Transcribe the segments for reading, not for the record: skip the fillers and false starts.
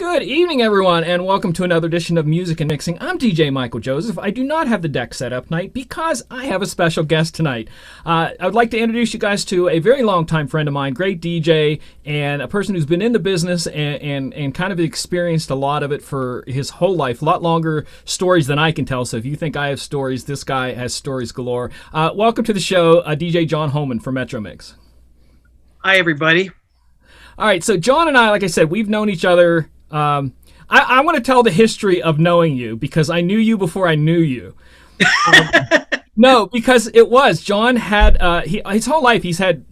Good evening, everyone, and welcome to another edition of Music and Mixing. I'm DJ Michael Joseph. I do not have the deck set up tonight because I have a special guest tonight. I would like to introduce you guys to a very long-time friend of mine, great DJ, and a person who's been in the business and kind of experienced a lot of it for his whole life, a lot longer stories than I can tell. So if you think I have stories, this guy has stories galore. Welcome to the show, DJ John Hohman from Metro Mix. Hi, everybody. All right, so John and I, like I said, we've known each other. I want to tell the history of knowing you because I knew you before I knew you. No, because it was John had his whole life he's had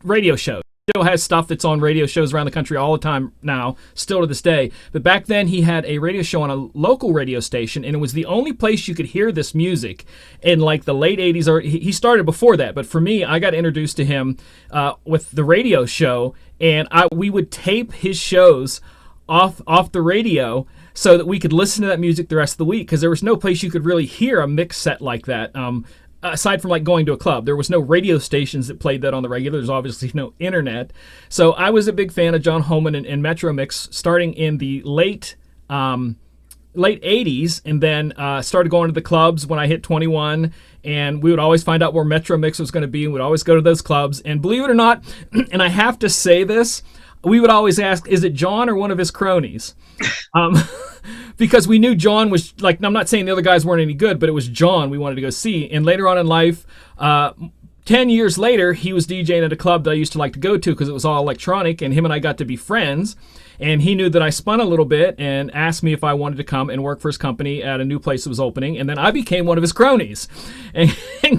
radio shows. Still has stuff that's on radio shows around the country all the time now, still to this day. But back then he had a radio show on a local radio station, and it was the only place you could hear this music in like the late 80s. Or he started before that, but for me, I got introduced to him with the radio show, and we would tape his shows off the radio so that we could listen to that music the rest of the week, because there was no place you could really hear a mix set like that. Aside from like going to a club, there was no radio stations that played that on the regular. There's obviously no internet. So I was a big fan of John Hohman and Metro Mix starting in the late 80s, and then started going to the clubs when I hit 21, and we would always find out where Metro Mix was going to be, and we'd always go to those clubs. And believe it or not, and I have to say this, we would always ask, is it John or one of his cronies? Because we knew John was, like, I'm not saying the other guys weren't any good, but it was John we wanted to go see. And later on in life, 10 years later, he was DJing at a club that I used to like to go to because it was all electronic, and him and I got to be friends. And he knew that I spun a little bit and asked me if I wanted to come and work for his company at a new place that was opening. And then I became one of his cronies and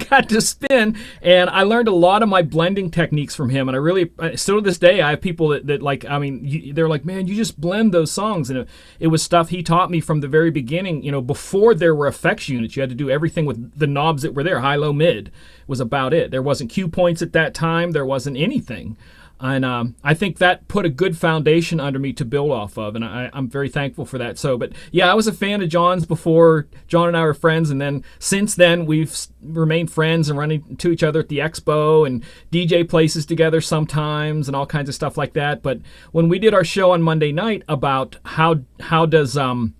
got to spin. And I learned a lot of my blending techniques from him. And I really, still to this day, I have people that like, I mean, they're like, man, you just blend those songs. And it was stuff he taught me from the very beginning. You know, before there were effects units, you had to do everything with the knobs that were there. High, low, mid was about it. There wasn't cue points at that time. There wasn't anything. And I think that put a good foundation under me to build off of, and I'm very thankful for that. So, but yeah, I was a fan of John's before John and I were friends, and then since then we've remained friends and running to each other at the expo and DJ places together sometimes and all kinds of stuff like that. But when we did our show on Monday night about how does the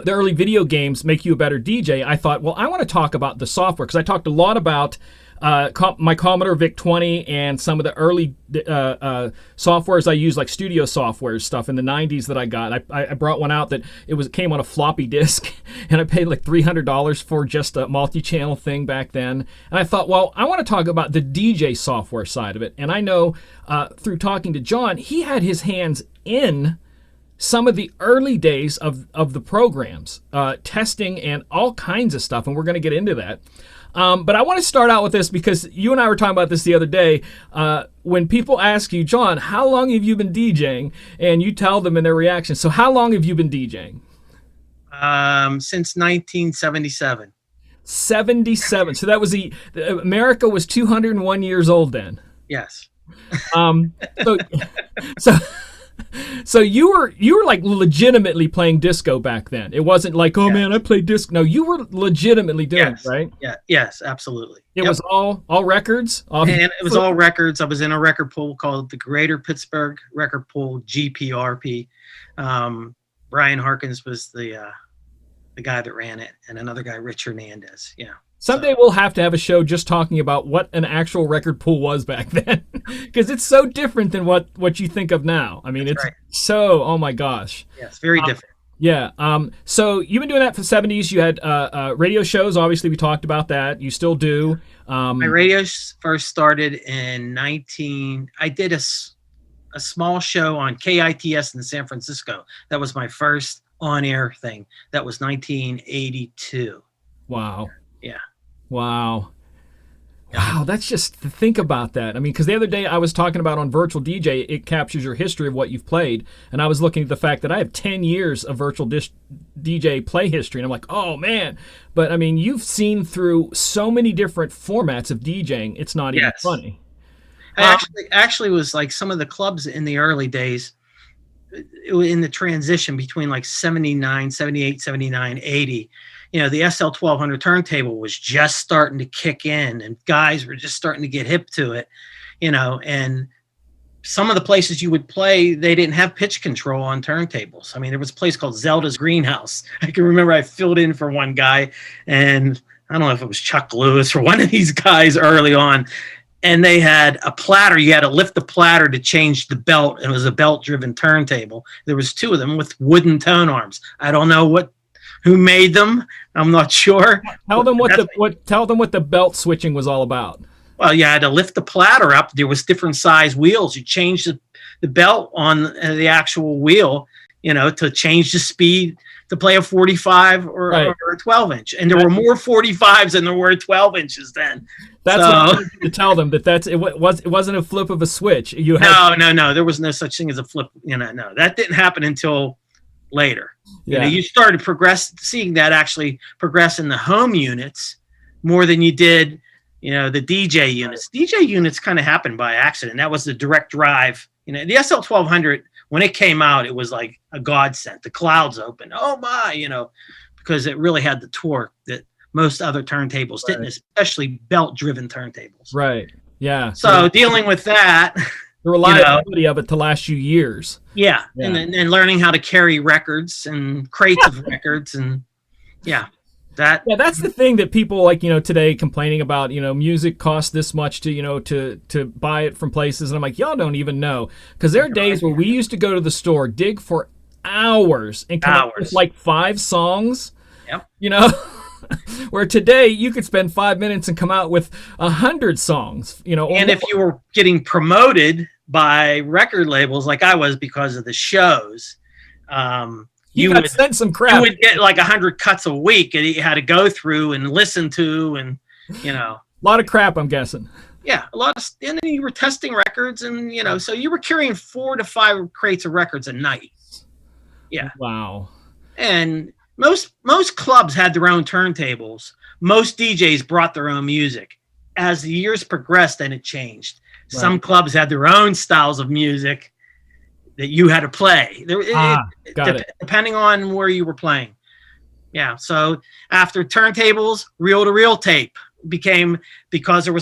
early video games make you a better DJ, I thought, well, I want to talk about the software, because I talked a lot about my Commodore VIC-20 and some of the early softwares I used, like studio software stuff in the 90s that I got. I brought one out that it came on a floppy disk, and I paid like $300 for just a multi-channel thing back then. And I thought, well, I want to talk about the DJ software side of it. And I know through talking to John, he had his hands in some of the early days of the programs, testing and all kinds of stuff, and we're going to get into that. But I want to start out with this because you and I were talking about this the other day. When people ask you, John, how long have you been DJing? And you tell them in their reaction. So how long have you been DJing? Since 1977. 77. So that was America was 201 years old then. Yes. So you were like legitimately playing disco back then. It wasn't like, oh man, I played disco. No, you were legitimately doing it, right? Yeah. Yes, absolutely. It was all records. And it was all records. I was in a record pool called the Greater Pittsburgh Record Pool, GPRP. Brian Harkins was the guy that ran it, and another guy, Rich Hernandez. Yeah. Someday we'll have to have a show just talking about what an actual record pool was back then, because it's so different than what you think of now. I mean, it's right. So, oh my gosh. Yeah, it's very different. Yeah. So you've been doing that for the 70s. You had radio shows. Obviously, we talked about that. You still do. My radio first started in I did a small show on KITS in San Francisco. That was my first on-air thing. That was 1982. Wow. Yeah. Wow. Wow, that's just to think about that. I mean, because the other day I was talking about on Virtual DJ, it captures your history of what you've played. And I was looking at the fact that I have 10 years of Virtual DJ play history. And I'm like, oh, man. But, I mean, you've seen through so many different formats of DJing, it's not even funny. I actually was like some of the clubs in the early days, in the transition between like 79, 78, 79, 80. You know, the SL1200 turntable was just starting to kick in, and guys were just starting to get hip to it, you know, and some of the places you would play, they didn't have pitch control on turntables. I mean, there was a place called Zelda's Greenhouse. I can remember I filled in for one guy, and I don't know if it was Chuck Lewis or one of these guys early on, and they had a platter. You had to lift the platter to change the belt. It was a belt-driven turntable. There was two of them with wooden tone arms. I don't know who made them. I'm not sure. Tell them what the belt switching was all about. Well, you had to lift the platter up. There was different size wheels. You changed the belt on the actual wheel, to change the speed to play a 45 or a 12-inch. And there were more 45s than there were 12 inches then. That's what I wanted to tell them, it wasn't a flip of a switch. No. There was no such thing as a flip. No, that didn't happen until later. Yeah. You started seeing that actually progress in the home units more than you did, the DJ units. DJ units kind of happened by accident. That was the direct drive. The SL1200, when it came out, it was like a godsend. The clouds opened. Oh my, because it really had the torque that most other turntables didn't, especially belt-driven turntables. Right. Yeah. So dealing with that, the reliability of it to last you years. Yeah. And then learning how to carry records and crates of records, and that's the thing that people today complaining about. Music costs this much to buy it from places, and I'm like, y'all don't even know, because there are days where we used to go to the store, dig for hours, and come up with like 5 songs. Yep. Where today you could spend 5 minutes and come out with 100 songs. And if you were getting promoted by record labels like I was because of the shows, you would send some crap. You would get like 100 cuts a week, and you had to go through and listen to, and a lot of crap, I'm guessing. Yeah, a lot of, and then you were testing records, and so you were carrying 4 to 5 crates of records a night. Yeah. Wow. And most clubs had their own turntables. Most DJs brought their own music. As the years progressed, then it changed. Right. Some clubs had their own styles of music that you had to play. Depending on where you were playing. Yeah. So after turntables, reel-to-reel tape became, because there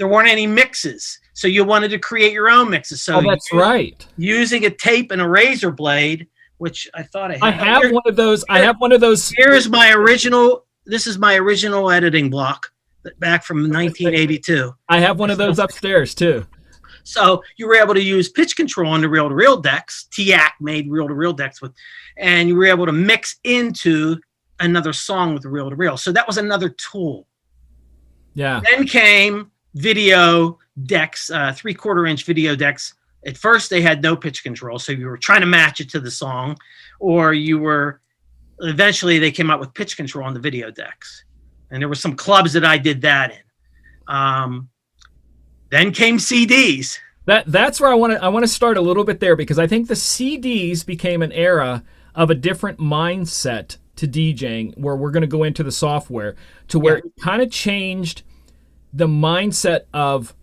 weren't any mixes. So you wanted to create your own mixes. So that's right. Using a tape and a razor blade, which I thought I have one of those. I have one of those. Here's my original. This is my original editing block back from 1982. I have one of those upstairs too. So you were able to use pitch control on the reel-to-reel decks. TIAC made reel-to-reel decks and you were able to mix into another song with the reel-to-reel. So that was another tool. Yeah. Then came video decks, 3/4-inch video decks. At first, they had no pitch control, so you were trying to match it to the song, or eventually they came out with pitch control on the video decks. And there were some clubs that I did that in. Then came CDs. That's where I want to start a little bit there, because I think the CDs became an era of a different mindset to DJing, where we're going to go into the software, to where it kind of changed the mindset of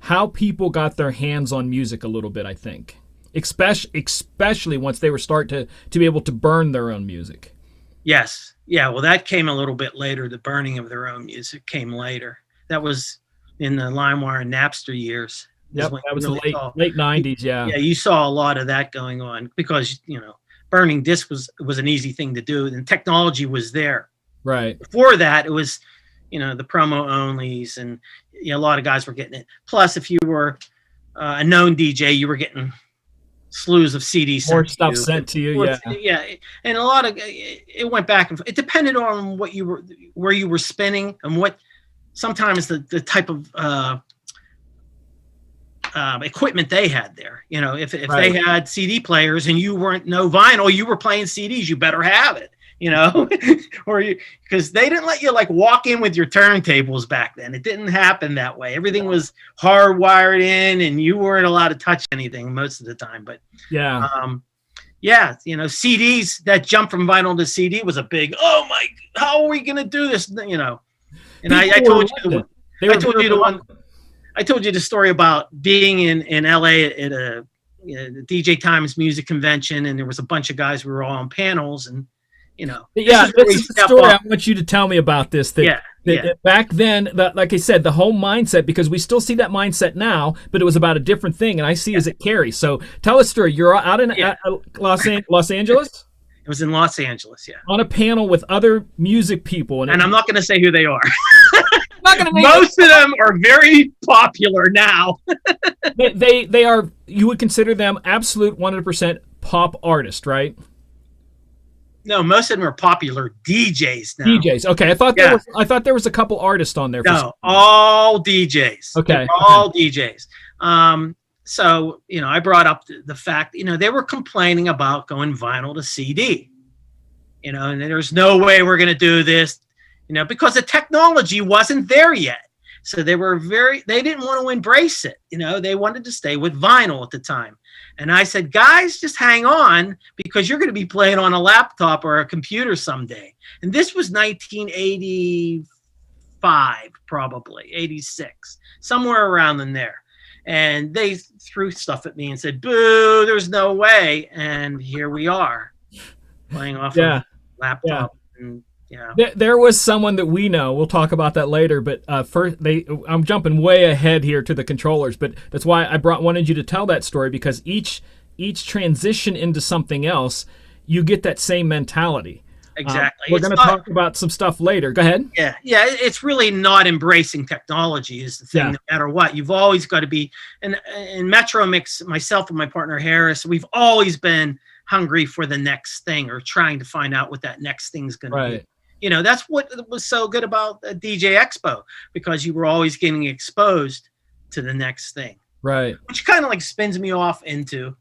how people got their hands on music a little bit, I think. Especially once they were to be able to burn their own music. Yes. Yeah, well, that came a little bit later. The burning of their own music came later. That was in the LimeWire and Napster years. Yep, that was really the late 90s, yeah. Yeah, you saw a lot of that going on because, burning disc was an easy thing to do, and technology was there. Right. Before that, it was, the promo onlys, and a lot of guys were getting it. Plus, if you were a known DJ, you were getting slews of CDs more stuff sent to you. Yeah, and a lot of it went back and forth. It depended on where you were spinning, and what sometimes the type of equipment they had there. If they had CD players and you weren't no vinyl, you were playing CDs, you better have it. Or because they didn't let you walk in with your turntables back then. It didn't happen that way. Everything was hardwired in, and you weren't allowed to touch anything most of the time. But CDs, that jump from vinyl to CD was a big. Oh my! How are we gonna do this? And I told you the story about being in LA at a DJ Times music convention, and there was a bunch of guys. We were all on panels, and this is the story I want you to tell me about this. Back then, like I said, the whole mindset, because we still see that mindset now, but it was about a different thing, and I see as it carries. So tell a story. You're out in Los Angeles? It was in Los Angeles, yeah. On a panel with other music people. And I'm not going to say who they are. Not gonna name Most of them are very popular now. they are, you would consider them absolute 100% pop artist, right? No, most of them are popular DJs now. DJs. Okay, I thought there was a couple artists on there. No, all DJs. Okay, all DJs. So I brought up the fact they were complaining about going vinyl to CD. And there's no way we're going to do this, because the technology wasn't there yet. So they didn't want to embrace it. They wanted to stay with vinyl at the time. And I said, guys, just hang on, because you're going to be playing on a laptop or a computer someday. And this was 1985, probably 86, somewhere around in there. And they threw stuff at me and said, boo, there's no way. And here we are playing off a laptop. Yeah. And, there was someone that we know. We'll talk about that later. But first, I'm jumping way ahead here to the controllers. But that's why I wanted you to tell that story, because each transition into something else, you get that same mentality. Exactly. We're going to talk about some stuff later. Go ahead. Yeah. It's really not embracing technology is the thing. No matter what, you've always got to be. And in Metro Mix, myself and my partner Harris, we've always been hungry for the next thing, or trying to find out what that next thing's going to be. That's what was so good about DJ Expo, because you were always getting exposed to the next thing. Right. Which kind of like spins me off into,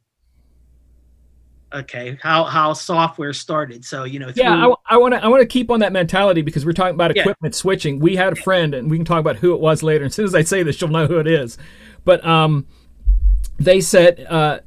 okay, how software started. So, I want to keep on that mentality, because we're talking about equipment switching. We had a friend, and we can talk about who it was later. As soon as I say this, you'll know who it is. But they said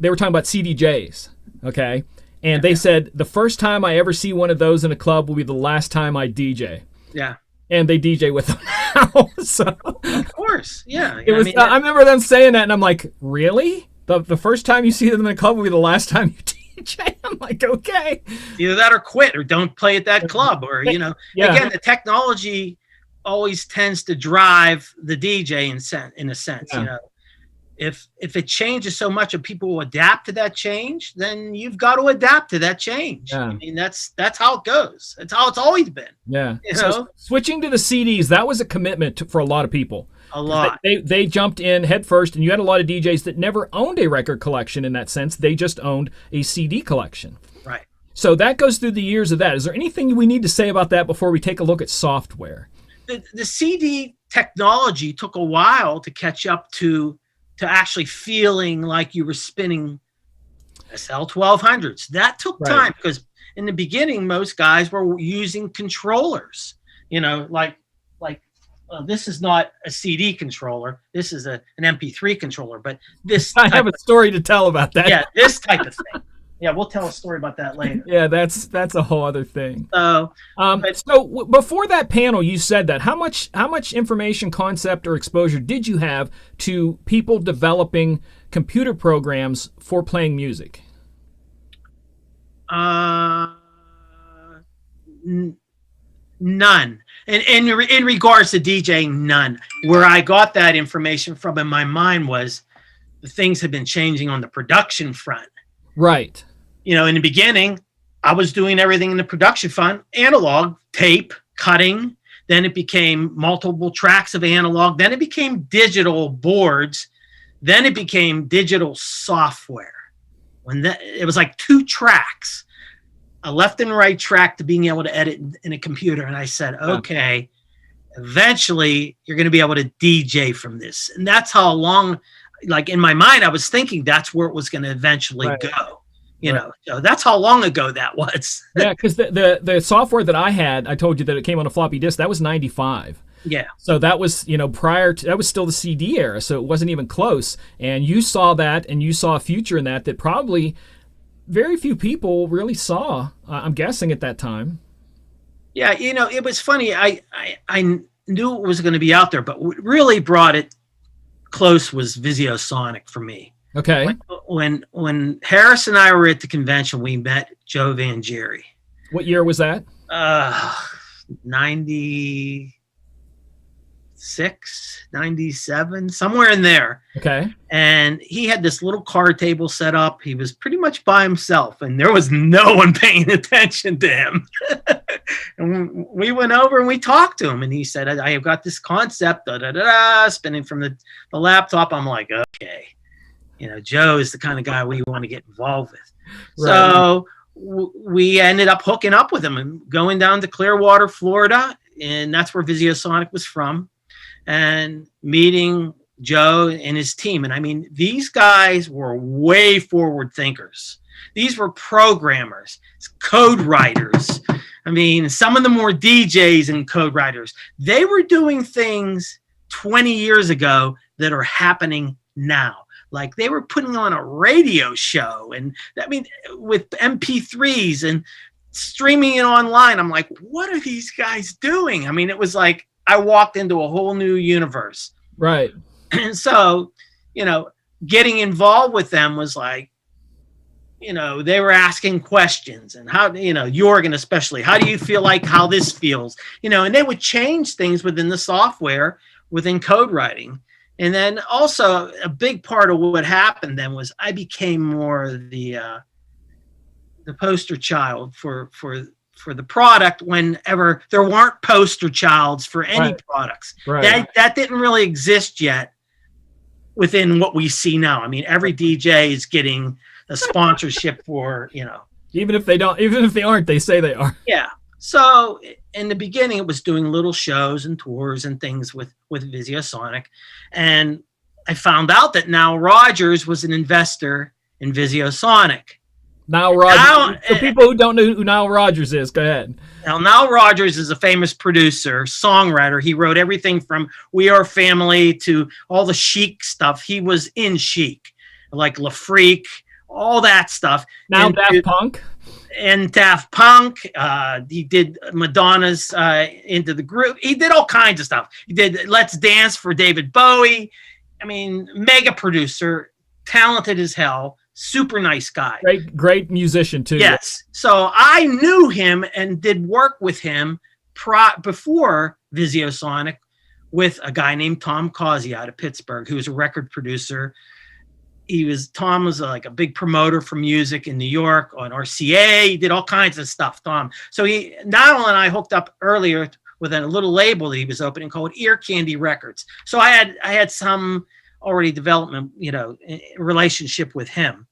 they were talking about CDJs, okay? And they said, the first time I ever see one of those in a club will be the last time I DJ. Yeah. And they DJ with them now. So, of course, yeah. I remember them saying that, and I'm like, really? The first time you see them in a club will be the last time you DJ? I'm like, okay. Either that or quit, or don't play at that club. Or, again, the technology always tends to drive the DJ in a sense, If it changes so much and people will adapt to that change, then you've got to adapt to that change. Yeah. I mean, that's how it goes. That's how it's always been. Yeah. So switching to the CDs, that was a commitment for a lot of people. A lot. They jumped in head first, and you had a lot of DJs that never owned a record collection in that sense. They just owned a CD collection. Right. So that goes through the years of that. Is there anything we need to say about that before we take a look at software? The CD technology took a while to catch up to actually feeling like you were spinning SL1200s. That took time, because in the beginning, most guys were using controllers, this is not a CD controller. This is an MP3 controller, but I have a story to tell about that. Yeah, this type of thing. Yeah, we'll tell a story about that later. Yeah, that's a whole other thing. So before that panel, you said that how much information, concept, or exposure did you have to people developing computer programs for playing music? None. And in regards to DJing, none. Where I got that information from in my mind was the things had been changing on the production front. Right. In the beginning, I was doing everything in the production front, analog, tape, cutting. Then it became multiple tracks of analog. Then it became digital boards. Then it became digital software. It was like 2 tracks, a left and right track to being able to edit in a computer. And I said, okay, eventually you're going to be able to DJ from this. And that's how long, like in my mind, I was thinking that's where it was going to eventually go. So that's how long ago that was. Yeah, because the software that I had, I told you that it came on a floppy disk. That was 95. Yeah. So that was, that was still the CD era. So it wasn't even close. And you saw that, and you saw a future in that probably very few people really saw, I'm guessing, at that time. Yeah, it was funny. I knew it was going to be out there, but what really brought it close was VisioSonic for me. Okay. When Harris and I were at the convention, we met Joe Van Jerry. What year was that? 90. 96, 97, somewhere in there. Okay. And he had this little card table set up. He was pretty much by himself, and there was no one paying attention to him. And we went over and we talked to him, and he said, I have got this concept, spinning from the laptop. I'm like, okay, Joe is the kind of guy we want to get involved with. Right. So we ended up hooking up with him and going down to Clearwater, Florida, and that's where VisioSonic was from, and meeting Joe and his team. And I mean, these guys were way forward thinkers. These were programmers, code writers. I mean, some of them were DJs and code writers. They were doing things 20 years ago that are happening now. Like they were putting on a radio show, and I mean, with MP3s and streaming it online. I'm like, what are these guys doing? I mean, it was like I walked into a whole new universe. Right. And so, getting involved with them was like, they were asking questions, and how, Jorgen especially, how do you feel like how this feels? And they would change things within the software, within code writing. And then also a big part of what happened then was I became more the poster child for the product whenever there weren't poster childs for any products. Right. That didn't really exist yet within what we see now. I mean, every DJ is getting a sponsorship for, even if they aren't, they say they are. Yeah. So in the beginning, it was doing little shows and tours and things with VisioSonic. And I found out that Nile Rodgers was an investor in VisioSonic. Nile Rodgers. For people who don't know who Nile Rodgers is, go ahead. Now, Nile Rodgers is a famous producer, songwriter. He wrote everything from We Are Family to all the Chic stuff. He was in Chic, like La Freak, all that stuff. Now Daft Punk. And Daft Punk. He did Madonna's Into the Groove. He did all kinds of stuff. He did Let's Dance for David Bowie. I mean, mega producer, talented as hell, super nice guy. Great musician too. Yes. So I knew him and did work with him before VisioSonic with a guy named Tom Causey out of Pittsburgh, who was a record producer. Tom was like a big promoter for music in New York on RCA. He did all kinds of stuff, Tom. So Niall and I hooked up earlier with a little label that he was opening called Ear Candy Records. So I had some already development, relationship with him.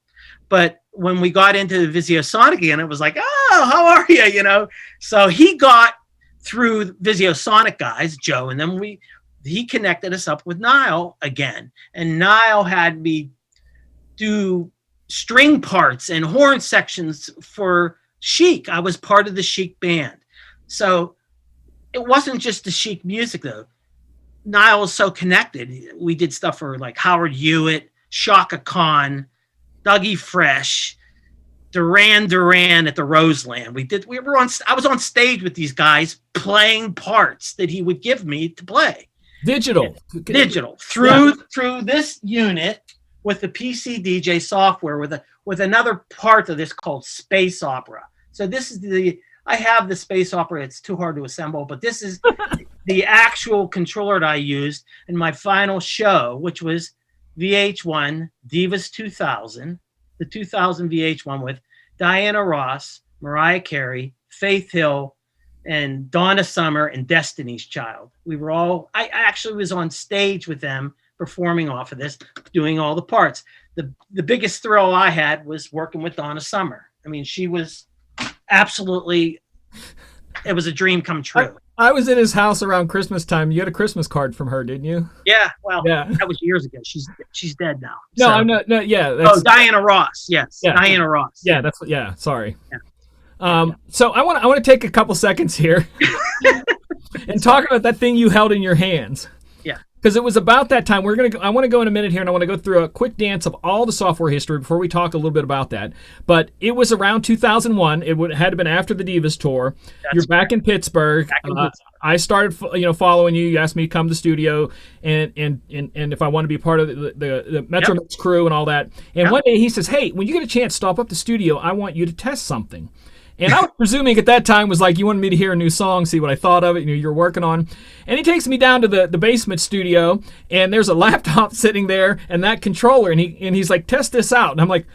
But when we got into VisioSonic again, it was like, oh, how are you? So he got through VisioSonic guys, Joe, and then he connected us up with Niall again. And Niall had me do string parts and horn sections for Chic. I was part of the Chic band. So it wasn't just the Chic music though. Niall was so connected. We did stuff for like Howard Hewitt, Shaka Khan, Dougie Fresh, Duran Duran at the Roseland. I was on stage with these guys playing parts that he would give me to play. Digital through this unit with the PC DJ software with another part of this called Space Opera. So this is I have the Space Opera. It's too hard to assemble, but this is the actual controller that I used in my final show, which was VH1 Divas 2000, the 2000 VH1 with Diana Ross, Mariah Carey, Faith Hill, and Donna Summer and Destiny's Child. I actually was on stage with them performing off of this, doing all the parts. The biggest thrill I had was working with Donna Summer. I mean, she was absolutely, it was a dream come true. I was in his house around Christmas time. You had a Christmas card from her, didn't you? Yeah, well, that was years ago. She's dead now. No, I'm not. No, yeah. Diana Ross. Yes, yeah. Diana Ross. Yeah, sorry. Yeah. So I want to take a couple seconds here and talk about that thing you held in your hands. Yeah. Because it was about that time. I want to go in a minute here, and I want to go through a quick dance of all the software history before we talk a little bit about that. But it was around 2001. It had to been after the Divas tour. You're back in Pittsburgh. I started, following you. You asked me to come to the studio, and if I want to be part of the Metro Mix crew and all that. And one day he says, "Hey, when you get a chance, stop up the studio. I want you to test something." And I was presuming at that time was like, you wanted me to hear a new song, see what I thought of it, you're working on. And he takes me down to the basement studio, and there's a laptop sitting there and that controller, and he's like, test this out. And I'm like,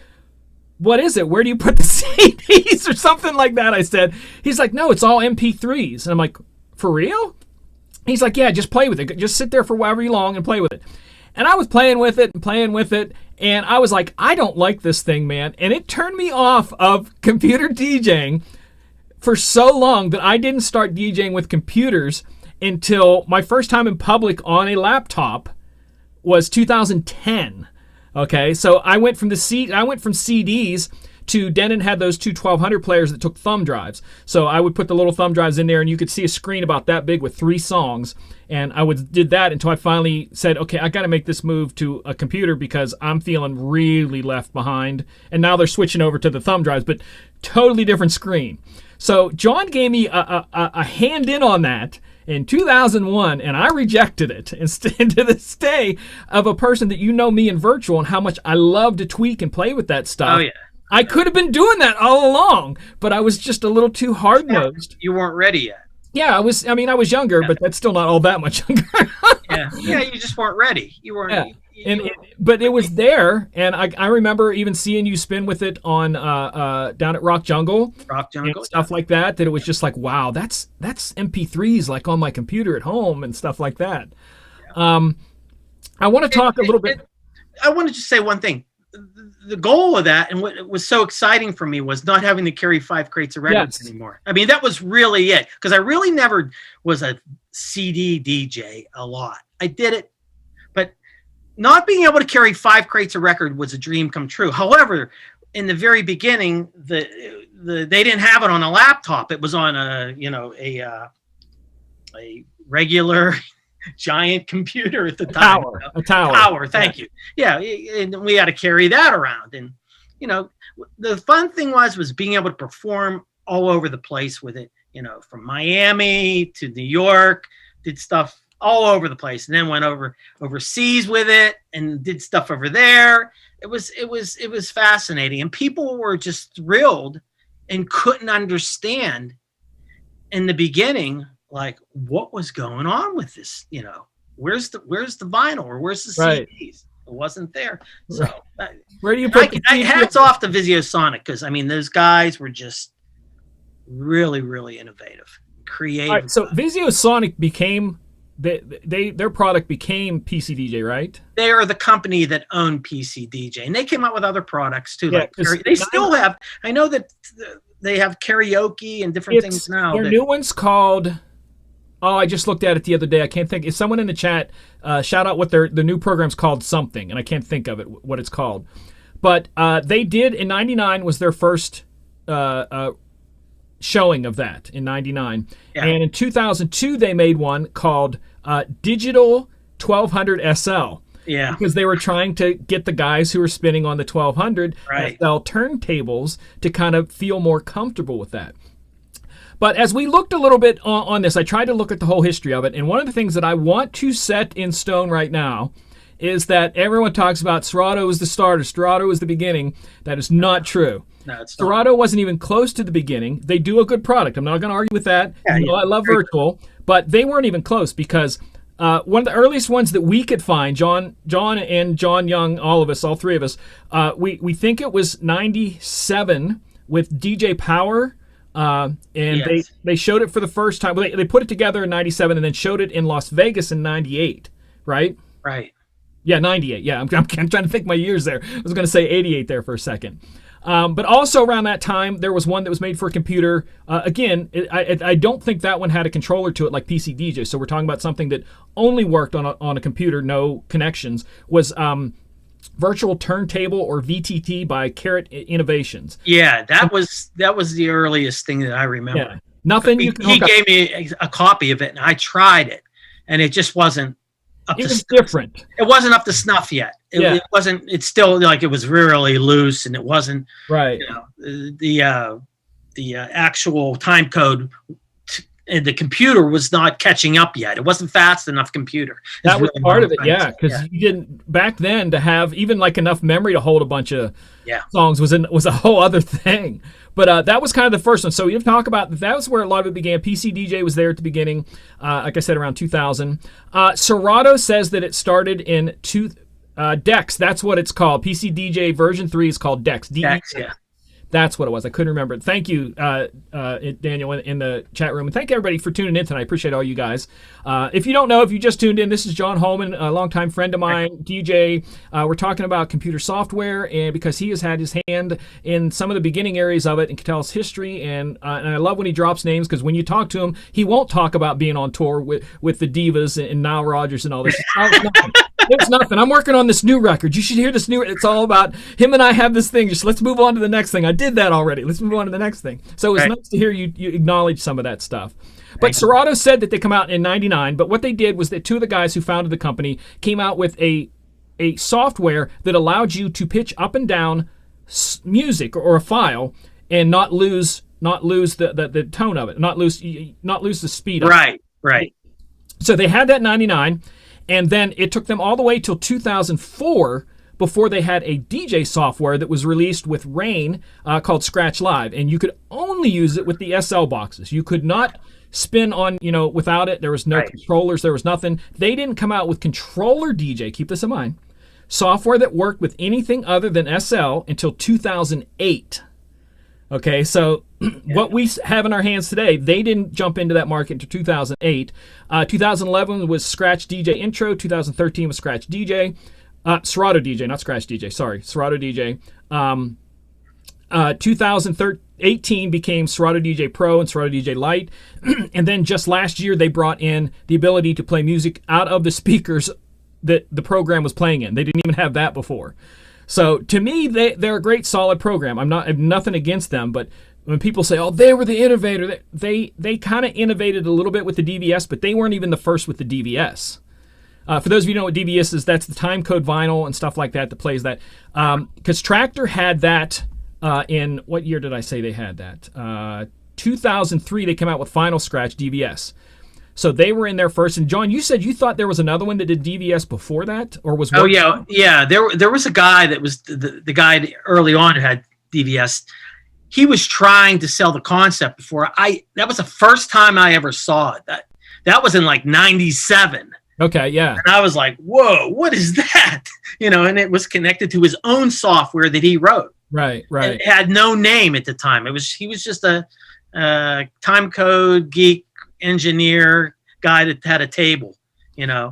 what is it? Where do you put the CDs or something like that? I said. He's like, no, it's all MP3s. And I'm like, for real? He's like, yeah, just play with it. Just sit there for however long and play with it. And I was playing with it, and I was like, I don't like this thing, man. And it turned me off of computer DJing for so long that I didn't start DJing with computers until my first time in public on a laptop was 2010. Okay, so I went from CDs to Denon had those two 1200 players that took thumb drives. So I would put the little thumb drives in there, and you could see a screen about that big with 3 songs. And I did that until I finally said, okay, I got to make this move to a computer because I'm feeling really left behind. And now they're switching over to the thumb drives, but totally different screen. So John gave me a hand in on that in 2001, and I rejected it. And to this day, of a person that me in virtual and how much I love to tweak and play with that stuff. Oh, yeah. I could have been doing that all along, but I was just a little too hard-nosed. You weren't ready yet. Yeah, I was younger, but that's still not all that much younger. Yeah, you just weren't ready. You weren't. Yeah. But it was there, and I remember even seeing you spin with it on down at Rock Jungle, and stuff like that. That it was just like, wow, that's MP3s like on my computer at home and stuff like that. Yeah. I want to talk a little bit. I want to just say one thing. The goal of that, and what was so exciting for me, was not having to carry 5 crates of records anymore. I mean, that was really it, because I really never was a CD DJ a lot. I did it, but not being able to carry 5 crates of record was a dream come true. However, in the very beginning, they didn't have it on a laptop. It was on a regular giant computer at the time. A tower. Thank you. Yeah, and we had to carry that around. And the fun thing was being able to perform all over the place with it. From Miami to New York, did stuff all over the place, and then went overseas with it and did stuff over there. It was fascinating, and people were just thrilled and couldn't understand in the beginning, like, what was going on with this? Where's the vinyl, or where's the CDs? Right. It wasn't there. So where do you put hats off to VisioSonic, because I mean, those guys were just really, really innovative, creative. All right, so VisioSonic became their product became PC DJ, right? They are the company that owned PC DJ, and they came out with other products too. Like they still have. I know that they have karaoke and different things now. Their new one's called. Oh, I just looked at it the other day. I can't think. Is someone in the chat shout out what the new program's called something, and I can't think of it, what it's called. But they did, in 99 was their first showing of that, in 99. Yeah. And in 2002, they made one called Digital 1200 SL. Yeah. Because they were trying to get the guys who were spinning on the 1200 SL turntables to kind of feel more comfortable with that. But as we looked a little bit on this, I tried to look at the whole history of it. And one of the things that I want to set in stone right now is that everyone talks about Serato was the starter, Serato was the beginning. That is not true. No, it's Serato wasn't even close to the beginning. They do a good product. I'm not going to argue with that. Yeah, I love Virtual, but they weren't even close, because one of the earliest ones that we could find, John and John Young, all of us, all three of us, we think it was 97 with DJ Power. They showed it for the first time. Well, they put it together in 97 and then showed it in Las Vegas in 98, right? Right. Yeah, 98. Yeah, I'm trying to think my years there. I was going to say 88 there for a second. But also around that time, there was one that was made for a computer. Again, I don't think that one had a controller to it like PC DJ. So we're talking about something that only worked on a computer, no connections, was Virtual Turntable, or VTT, by Carrot Innovations. Yeah, that was the earliest thing that I remember. Yeah. Nothing. He gave me a copy of it, and I tried it, and it just wasn't up to snuff. Different. It wasn't up to snuff yet. It wasn't. It's still like, it was really loose, and it wasn't right. The actual time code and the computer was not catching up yet. It wasn't fast enough computer. That was part of it, yeah, because you didn't back then to have even like enough memory to hold a bunch of songs was a whole other thing. But that was kind of the first one. So we have to talk about that was where a lot of it began. PC DJ was there at the beginning, like I said, around 2000. Serato says that it started in Dex. That's what it's called. PC DJ version 3 is called Dex. Dex, yeah. That's what it was. I couldn't remember. Thank you, Daniel, in the chat room. And thank everybody for tuning in tonight. I appreciate all you guys. If you don't know, if you just tuned in, this is John Hohman, a longtime friend of mine, DJ. We're talking about computer software, and because he has had his hand in some of the beginning areas of it and can tell us history. And I love when he drops names, because when you talk to him, he won't talk about being on tour with the divas and Nile Rodgers and all this. There's nothing. I'm working on this new record. You should hear this new. It's all about him and I have this thing. Just let's move on to the next thing. I did that already. Let's move on to the next thing. So it was nice to hear you acknowledge some of that stuff. But Serato said that they come out in '99. But what they did was that two of the guys who founded the company came out with a software that allowed you to pitch up and down music or a file and not lose the tone of it, not lose the speed of it. Right. So they had that in '99. And then it took them all the way till 2004 before they had a DJ software that was released with Rain called Scratch Live. And you could only use it with the SL boxes. You could not spin on, without it. There was no controllers. There was nothing. They didn't come out with controller DJ, keep this in mind, software that worked with anything other than SL until 2008. Okay, so what we have in our hands today, they didn't jump into that market until 2008. 2011 was Scratch DJ Intro. 2013 was Scratch DJ. Serato DJ, not Scratch DJ. Sorry, Serato DJ. 2018 became Serato DJ Pro and Serato DJ Lite. And then just last year, they brought in the ability to play music out of the speakers that the program was playing in. They didn't even have that before. So to me, they're a great, solid program. I have nothing against them, but when people say, "Oh, they were the innovator," they kind of innovated a little bit with the DVS, but they weren't even the first with the DVS. For those of you who know what DVS is, that's the time code vinyl and stuff like that plays that. Because Traktor had that in what year did I say they had that? 2003. They came out with Final Scratch DVS. So they were in there first. And John, you said you thought there was another one that did DVS before that, or was? Oh yeah. There was a guy that was the guy early on who had DVS. He was trying to sell the concept before that was the first time I ever saw it. That was in like '97. Okay, yeah. And I was like, whoa, what is that? And it was connected to his own software that he wrote. Right. And it had no name at the time. He was just a time code geek engineer guy that had a table,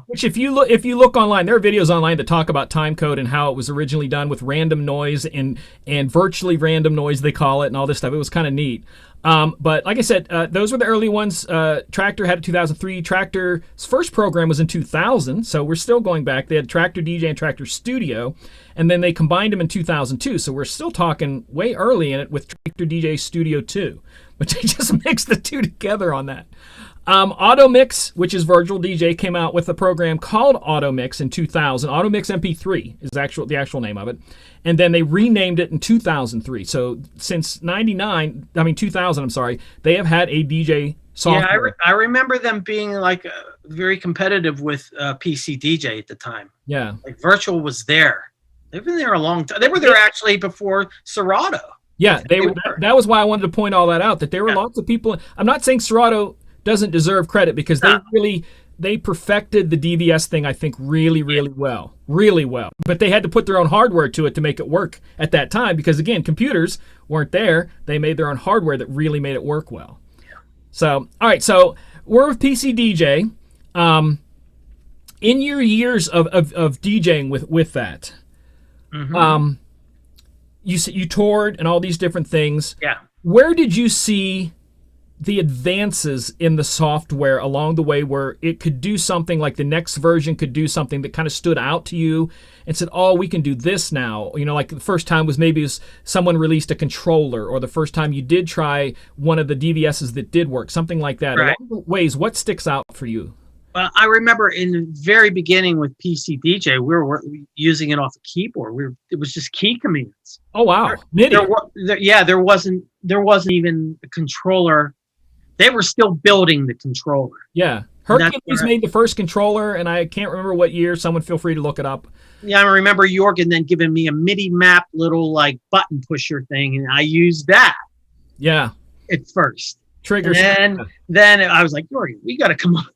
Which if you look online, there are videos online that talk about time code and how it was originally done with random noise and virtually random noise, they call it, and all this stuff. It was kind of neat. But like I said, those were the early ones. Traktor had it in 2003. Traktor's first program was in 2000, so we're still going back. They had Traktor DJ and Traktor Studio, and then they combined them in 2002. So we're still talking way early in it with Traktor DJ Studio 2, but they just mixed the two together on that. Auto Mix, which is Virtual DJ, came out with a program called Auto Mix in 2000. Auto Mix MP3 is the actual name of it. And then they renamed it in 2003. So since 2000, I'm sorry, they have had a DJ software. Yeah, I remember them being like very competitive with PC DJ at the time. Yeah. Like Virtual was there. They've been there a long time. They were there actually before Serato. Yeah, they were. That was why I wanted to point all that out, that there were lots of people. I'm not saying Serato doesn't deserve credit, because they perfected the DVS thing, I think, really well. But they had to put their own hardware to it to make it work at that time, because again, computers weren't there. They made their own hardware that really made it work well. Yeah. So, all right, so we're with PC DJ. In your years of DJing with that, you toured and all these different things. Yeah. Where did you see the advances in the software along the way, where it could do something like the next version could do something that kind of stood out to you and said, "Oh, we can do this now"? Like the first time was maybe someone released a controller, or the first time you did try one of the DVSs that did work, something like that. Right. Along the ways, what sticks out for you? Well, I remember in the very beginning with PC DJ, we were using it off a keyboard. It was just key commands. Oh wow, MIDI. There wasn't even a controller They were still building the controller. Yeah. Hercules made the first controller, and I can't remember what year. Someone feel free to look it up. Yeah, I remember Jorgen then giving me a MIDI map little like button pusher thing, and I used that. Yeah. At first. Triggers. And then I was like, Jorgen, we got to come up,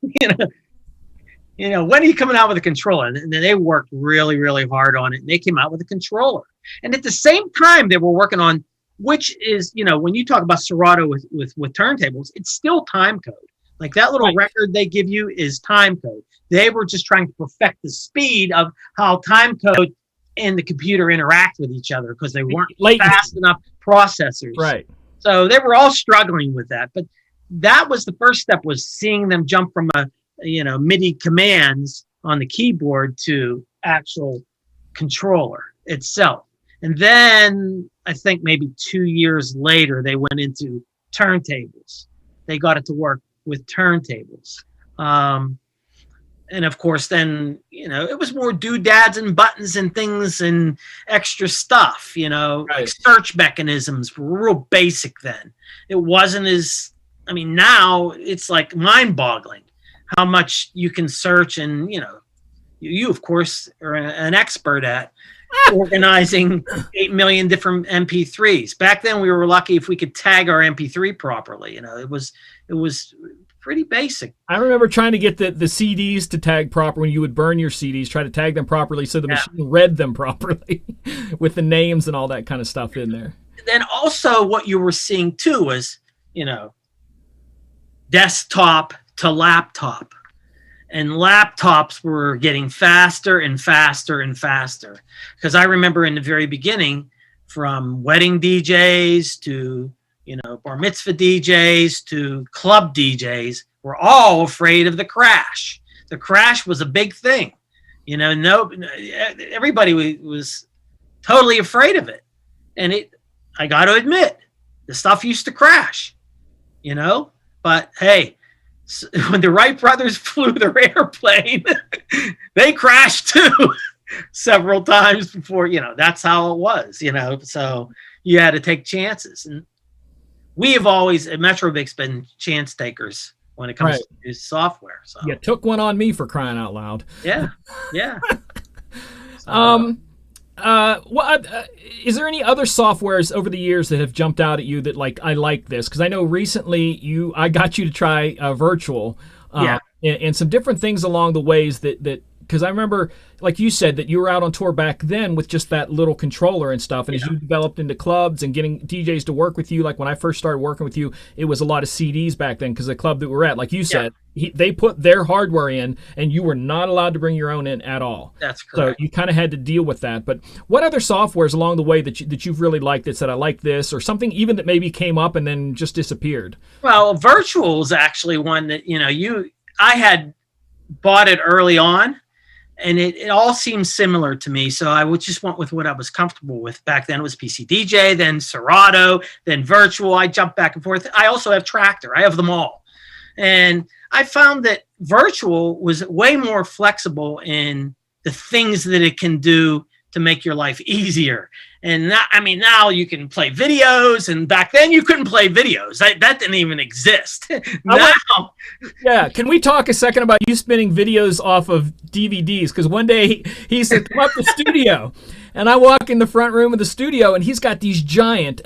when are you coming out with a controller? And then they worked really, really hard on it, and they came out with a controller. And at the same time, they were working on, which is, when you talk about Serato with turntables, it's still time code. Like that little record they give you is time code. They were just trying to perfect the speed of how time code and the computer interact with each other because they weren't fast enough processors. Right. So they were all struggling with that. But that was the first step, was seeing them jump from MIDI commands on the keyboard to actual controller itself. And then I think maybe 2 years later, they went into turntables. They got it to work with turntables. And of course, then, it was more doodads and buttons and things and extra stuff, like search mechanisms were real basic then. It wasn't now it's like mind boggling how much you can search. And, you of course are an expert at organizing 8 million different MP3s. Back then, we were lucky if we could tag our MP3 properly. It was pretty basic. I remember trying to get the CDs to tag proper when you would burn your CDs, try to tag them properly so the machine read them properly with the names and all that kind of stuff in there. Then also what you were seeing too was, desktop to laptop. And laptops were getting faster and faster and faster. Because I remember in the very beginning, from wedding DJs to, bar mitzvah DJs to club DJs, were all afraid of the crash. The crash was a big thing. Everybody was totally afraid of it. And I got to admit, the stuff used to crash, but hey, when the Wright brothers flew their airplane, they crashed too several times before, that's how it was, so you had to take chances. And we have always at Metrobix been chance takers when it comes to software. So you took one on me, for crying out loud. Yeah. Is there any other softwares over the years that have jumped out at you that I like this? Because I know recently I got you to try Virtual, and some different things along the ways that because I remember, like you said, that you were out on tour back then with just that little controller and stuff. And as you developed into clubs and getting DJs to work with you, like when I first started working with you, it was a lot of CDs back then because the club that we were at, like you said, they put their hardware in and you were not allowed to bring your own in at all. That's correct. So you kind of had to deal with that. But what other softwares along the way that you've really liked that said, I like this, or something even that maybe came up and then just disappeared? Well, Virtual is actually one that, I had bought it early on. And it all seems similar to me. So I would just went with what I was comfortable with. Back then it was PC DJ, then Serato, then Virtual. I jumped back and forth. I also have Tractor. I have them all. And I found that Virtual was way more flexible in the things that it can do to make your life easier. And now you can play videos, and back then you couldn't play videos. That didn't even exist. Now, can we talk a second about you spinning videos off of DVDs? Because one day he said, come up to the studio. And I walk in the front room of the studio, and he's got these giant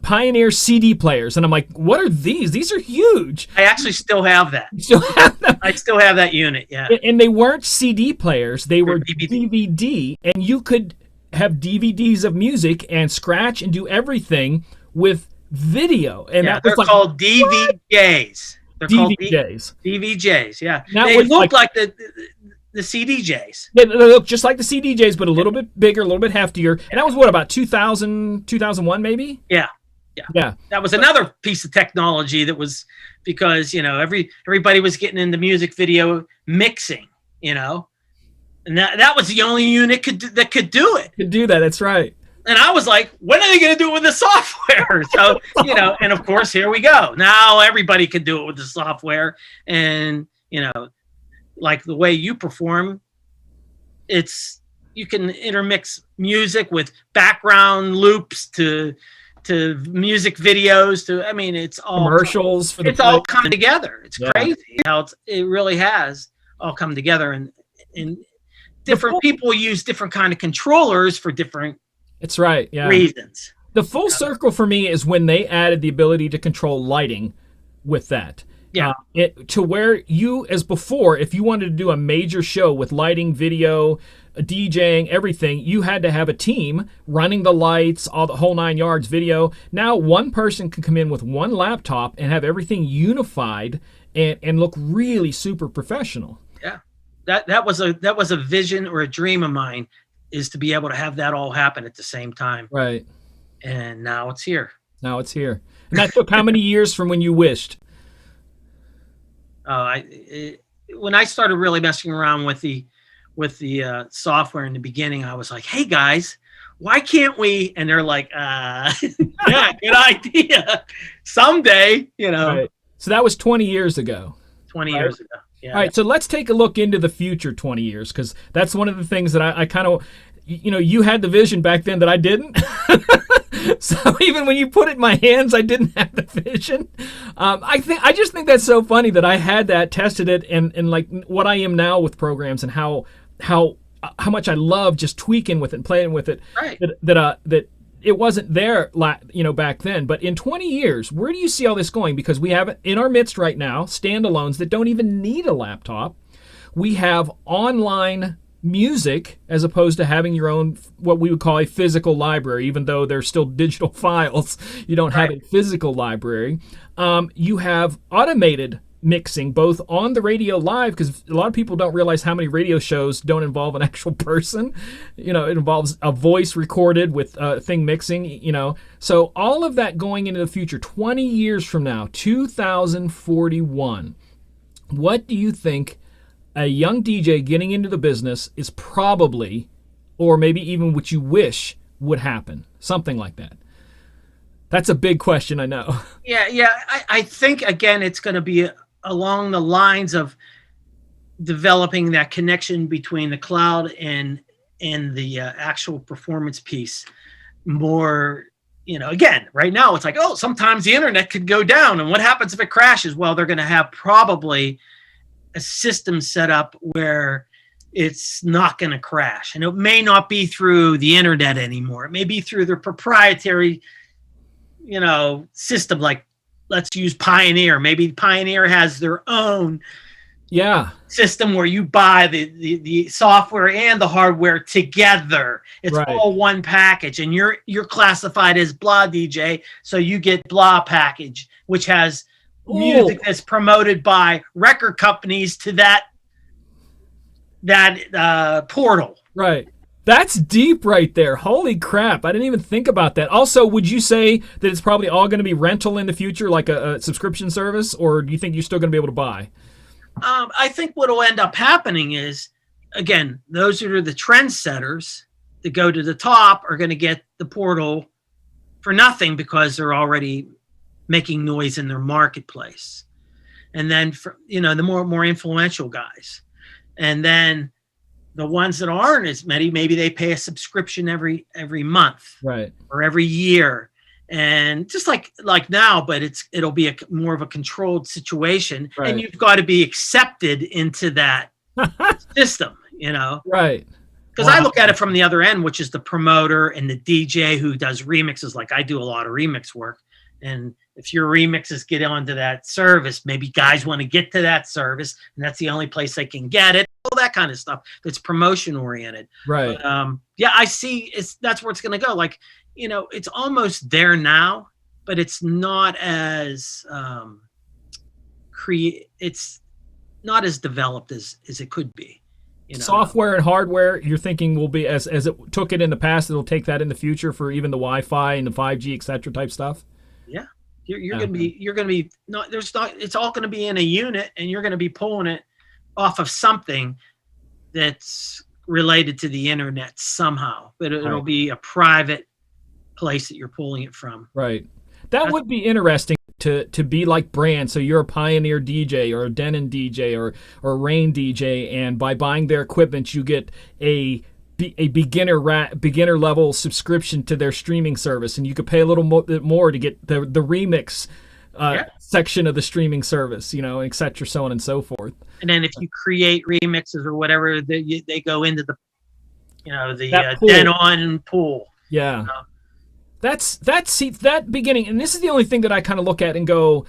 Pioneer CD players. And I'm like, what are these? These are huge. I actually still have that. You still have them? I still have that unit, yeah. And they weren't CD players. They were DVD. And you could have DVDs of music and scratch and do everything with video. And they're called DVJs. They're called DVJs, yeah. They look like the CDJs. They look just like the CDJs, but a little bit bigger, a little bit heftier. And that was what, about 2000, 2001 maybe? Yeah. That was another piece of technology that was because, everybody was getting into music video mixing, and that was the only unit that could do it. Could do that, that's right. And I was like, when are they going to do it with the software? So, and of course, here we go. Now everybody can do it with the software. And, like the way you perform, you can intermix music with background loops to to music videos to, I mean, it's all commercials for the it's all coming together. It's Yeah. crazy how it really has all come together, and different people use different kind of controllers for different It's right. Yeah. reasons. The full circle for me is when they added the ability to control lighting with that. Yeah. To where you, as before, if you wanted to do a major show with lighting, video, DJing, everything, you had to have a team running the lights, all the whole 9 yards, video. Now one person can come in with one laptop and have everything unified and look really super professional. Yeah. That was a vision or a dream of mine, is to be able to have that all happen at the same time. Right. And now it's here. Now it's here. And that took how many years from when you wished? When I started really messing around with the software in the beginning, I was like, "Hey guys, why can't we?" And they're like, "Yeah, good idea. Someday, Right. So that was 20 years ago. 20 years ago. Yeah. All right, so let's take a look into the future 20 years, because that's one of the things that I kind of, you had the vision back then that I didn't. So even when you put it in my hands, I didn't have the vision. I just think that's so funny that I had that, tested it, and like what I am now with programs and how much I love just tweaking with it and playing with it. Right. That it wasn't there, back then. But in 20 years, where do you see all this going? Because we have in our midst right now standalones that don't even need a laptop. We have online music as opposed to having your own, what we would call a physical library, even though they're still digital files. You don't have a physical library. You have automated mixing both on the radio live, because a lot of people don't realize how many radio shows don't involve an actual person. It involves a voice recorded with thing mixing, So all of that going into the future, 20 years from now, 2041, what do you think a young DJ getting into the business is probably, or maybe even what you wish would happen? Something like that. That's a big question, I know. Yeah. I think, again, it's going to be along the lines of developing that connection between the cloud and the actual performance piece more. Again, right now it's like, oh, sometimes the internet could go down, and what happens if it crashes? Well, they're going to have probably a system set up where it's not going to crash, and it may not be through the internet anymore. It may be through their proprietary, system. Like, let's use Pioneer. Maybe Pioneer has their own system where you buy the software and the hardware together. It's all one package, and you're classified as blah DJ, so you get blah package, which has music that's promoted by record companies to that portal. Right. That's deep right there. Holy crap. I didn't even think about that. Also, would you say that it's probably all going to be rental in the future, like a subscription service, or do you think you're still going to be able to buy? I think what will end up happening is, again, those who are the trendsetters that go to the top are going to get the portal for nothing because they're already making noise in their marketplace. And then, the more influential guys. And then the ones that aren't as many, maybe they pay a subscription every month, right, or every year. And just like now, but it'll be more of a controlled situation, right. And you've got to be accepted into that system, right? Because I look at it from the other end, which is the promoter and the DJ who does remixes. Like, I do a lot of remix work, and if your remixes get onto that service, maybe guys want to get to that service, and that's the only place they can get it. All that kind of stuff that's promotion oriented, right? But, I see. That's where it's going to go. Like, it's almost there now, but it's not as it's not as developed as it could be. Software and hardware, you're thinking will be as it took it in the past, it'll take that in the future for even the Wi-Fi and the 5G, etc. type stuff. Yeah, you're going to be not. There's not. It's all going to be in a unit, and you're going to be pulling it off of something that's related to the internet somehow, but it'll be a private place that you're pulling it from. Right. That would be interesting to be like brand. So you're a Pioneer DJ or a Denon DJ or a Rain DJ, and by buying their equipment, you get a a beginner level subscription to their streaming service, and you could pay a little bit more to get the remix section of the streaming service, et cetera, so on and so forth. And then if you create remixes or whatever, they go into the pool. Denon pool. Yeah. That beginning, and this is the only thing that I kind of look at and go,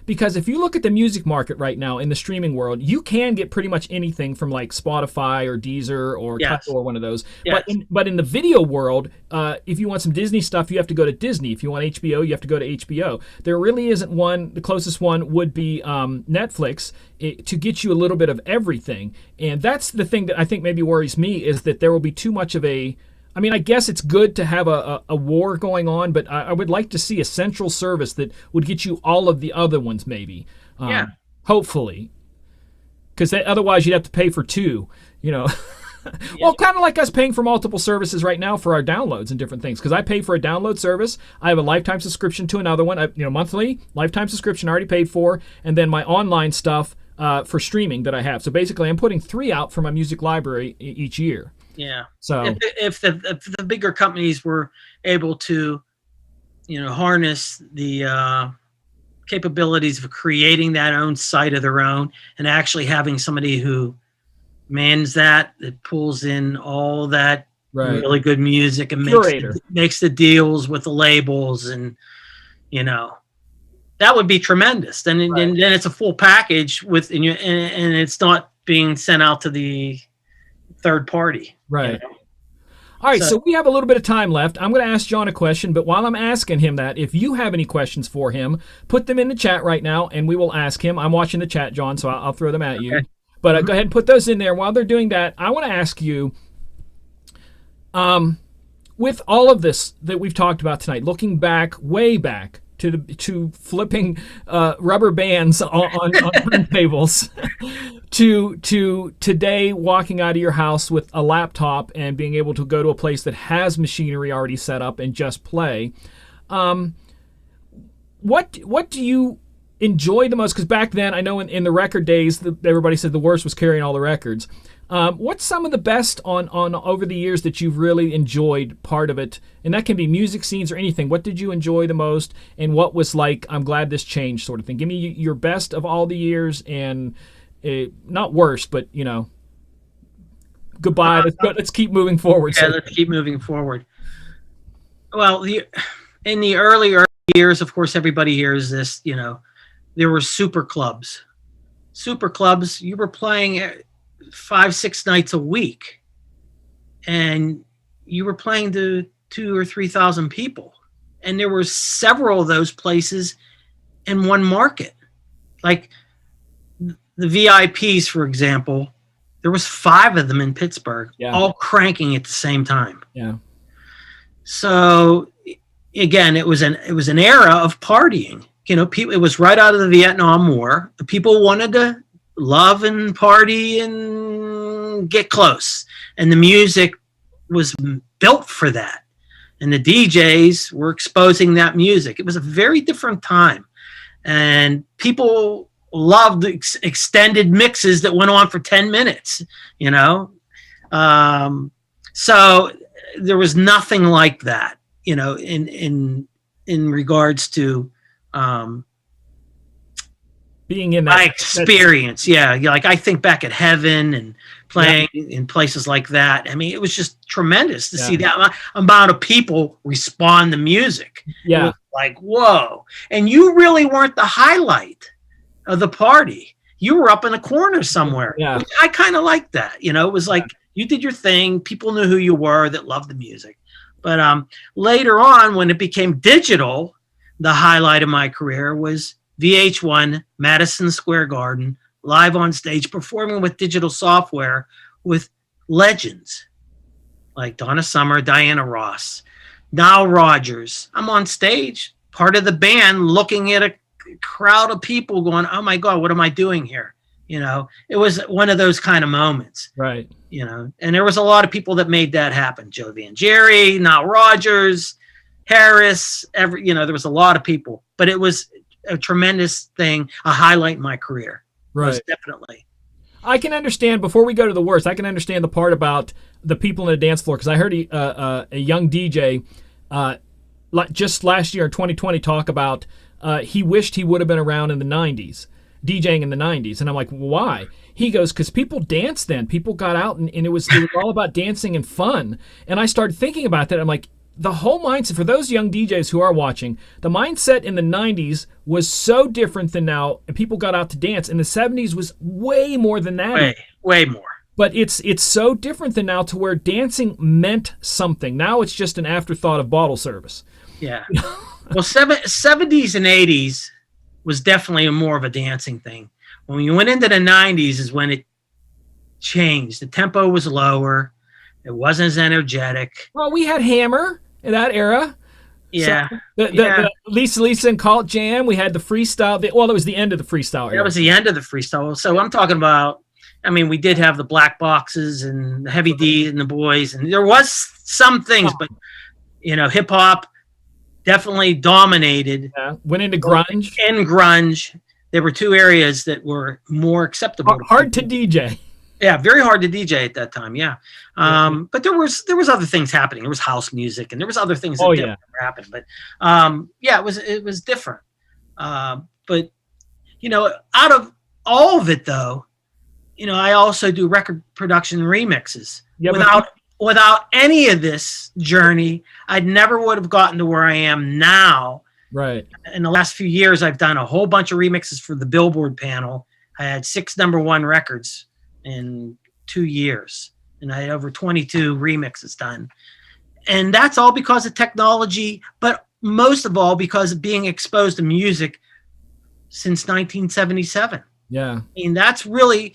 because if you look at the music market right now in the streaming world, you can get pretty much anything from like Spotify or Deezer or Tidal or one of those. Yes. But in the video world, if you want some Disney stuff, you have to go to Disney. If you want HBO, you have to go to HBO. There really isn't one. The closest one would be Netflix to get you a little bit of everything. And that's the thing that I think maybe worries me, is that there will be too much of a... I mean, I guess it's good to have a war going on, but I would like to see a central service that would get you all of the other ones, maybe. Hopefully. Because otherwise you'd have to pay for two, Well, kind of like us paying for multiple services right now for our downloads and different things. Because I pay for a download service. I have a lifetime subscription to another one. Monthly, lifetime subscription I already paid for. And then my online stuff for streaming that I have. So basically I'm putting 3 out for my music library each year. Yeah. So if the bigger companies were able to, harness the capabilities of creating that own site of their own, and actually having somebody who mans that pulls in all that really good music and makes the deals with the labels, and that would be tremendous. Then it's a full package and it's not being sent out to the third party. Right. All right, so we have a little bit of time left. I'm going to ask John a question, but while I'm asking him that, if you have any questions for him, put them in the chat right now, and we will ask him. I'm watching the chat, John, so I'll throw them at you. But go ahead and put those in there. While they're doing that, I want to ask you, with all of this that we've talked about tonight, looking back, way back, to flipping rubber bands on turntables, to today walking out of your house with a laptop and being able to go to a place that has machinery already set up and just play. What do you enjoy the most? Because back then, I know in the record days, everybody said the worst was carrying all the records. What's some of the best on over the years that you've really enjoyed part of it? And that can be music scenes or anything. What did you enjoy the most? And what was like, I'm glad this changed sort of thing? Give me your best of all the years, and not worst, but, goodbye. Let's keep moving forward. Yeah, let's keep moving forward. Well, in the early years, of course, everybody hears this, there were super clubs. Super clubs, you were playing 5-6 nights a week, and you were playing to 2,000 or 3,000 people, and there were several of those places in one market. Like the VIPs, for example, there was 5 of them in Pittsburgh, all cranking at the same time. Yeah. So again, it was an era of partying. People, it was right out of the Vietnam War. People wanted to love and party and get close, and the music was built for that, and the DJs were exposing that music. It was a very different time, and people loved extended mixes that went on for 10 minutes, so there was nothing like that, in regards to being in that my experience. Like I think back at Heaven and playing in places like that. I mean, it was just tremendous to see that amount of people respond to music. It was like, whoa. And you really weren't the highlight of the party. You were up in a corner somewhere. I kind of liked that. It was like you did your thing. People knew who you were that loved the music. But later on, when it became digital, the highlight of my career was VH1, Madison Square Garden, live on stage, performing with digital software with legends like Donna Summer, Diana Ross, Nile Rodgers. I'm on stage, part of the band, looking at a crowd of people going, oh my God, what am I doing here? It was one of those kind of moments. Right. And there was a lot of people that made that happen. Joe Van Jerry, Nile Rodgers, Harris, there was a lot of people, but it was a tremendous thing, a highlight in my career. Right. Most definitely. I can understand, before we go to the worst, I can understand the part about the people in the dance floor, because I heard a young DJ just last year in 2020 talk about he wished he would have been around in the 90s, DJing in the 90s. And I'm like, why? He goes, because people danced then. People got out, and it was all about dancing and fun. And I started thinking about that. I'm like, the whole mindset, for those young DJs who are watching, the mindset in the 90s was so different than now, and people got out to dance. In the 70s was way more than that. Way more. But it's so different than now, to where dancing meant something. Now it's just an afterthought of bottle service. Yeah. Well, 70s and 80s was definitely more of a dancing thing. When you went into the 90s is when it changed. The tempo was lower. It wasn't as energetic. Well, we had Hammer in that era. Yeah. So the Lisa and Cult Jam. We had the freestyle. That was the end of the freestyle era. That was the end of the freestyle. So I'm talking about, I mean, we did have the Black Boxes and the Heavy D and the Boys, and there was some things, but, hip hop definitely dominated. Yeah. Went into grunge. And grunge. There were two areas that were more acceptable. Hard to DJ. Yeah, very hard to DJ at that time. Yeah, but there was other things happening. There was house music, and there was other things that didn't happen. But it was different. But out of all of it, though, I also do record production remixes. Yeah, without any of this journey, I never would have gotten to where I am now. Right. In the last few years, I've done a whole bunch of remixes for the Billboard panel. I had 6 #1 records in 2 years, and I had over 22 remixes done. And that's all because of technology, but most of all because of being exposed to music since 1977. Yeah. I mean, that's really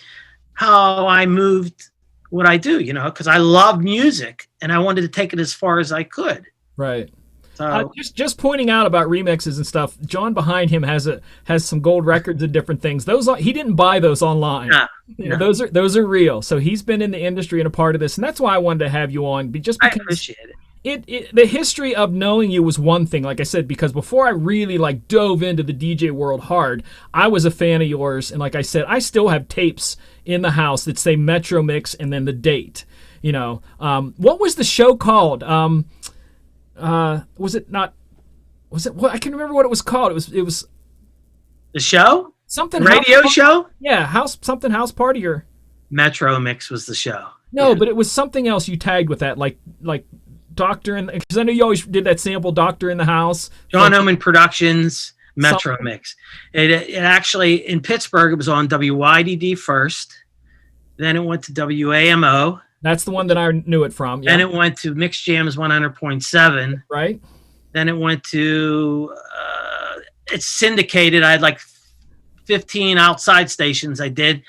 how I moved what I do, because I love music and I wanted to take it as far as I could. Right. So, just pointing out about remixes and stuff. John behind him has some gold records and different things. He didn't buy those online. No. Those are real. So he's been in the industry and a part of this, and that's why I wanted to have you on. Just because I appreciate it. The history of knowing you was one thing, like I said, because before I really dove into the DJ world hard, I was a fan of yours, and like I said, I still have tapes in the house that say Metro Mix and then the date. What was the show called? Was it not? Was it? What? I can remember what it was called. It was the show. Something radio show. Yeah, house party or Metro Mix was the show. No, but it was something else you tagged with that, like Doctor in, because I know you always did that sample Doctor in the House. John Hohman Productions, Metro Mix. It actually in Pittsburgh it was on WYDD first, then it went to WAMO. That's the one that I knew it from. Yeah. Then it went to Mix Jams 100.7. Right. Then it went to it's syndicated. I had 15 outside stations I did,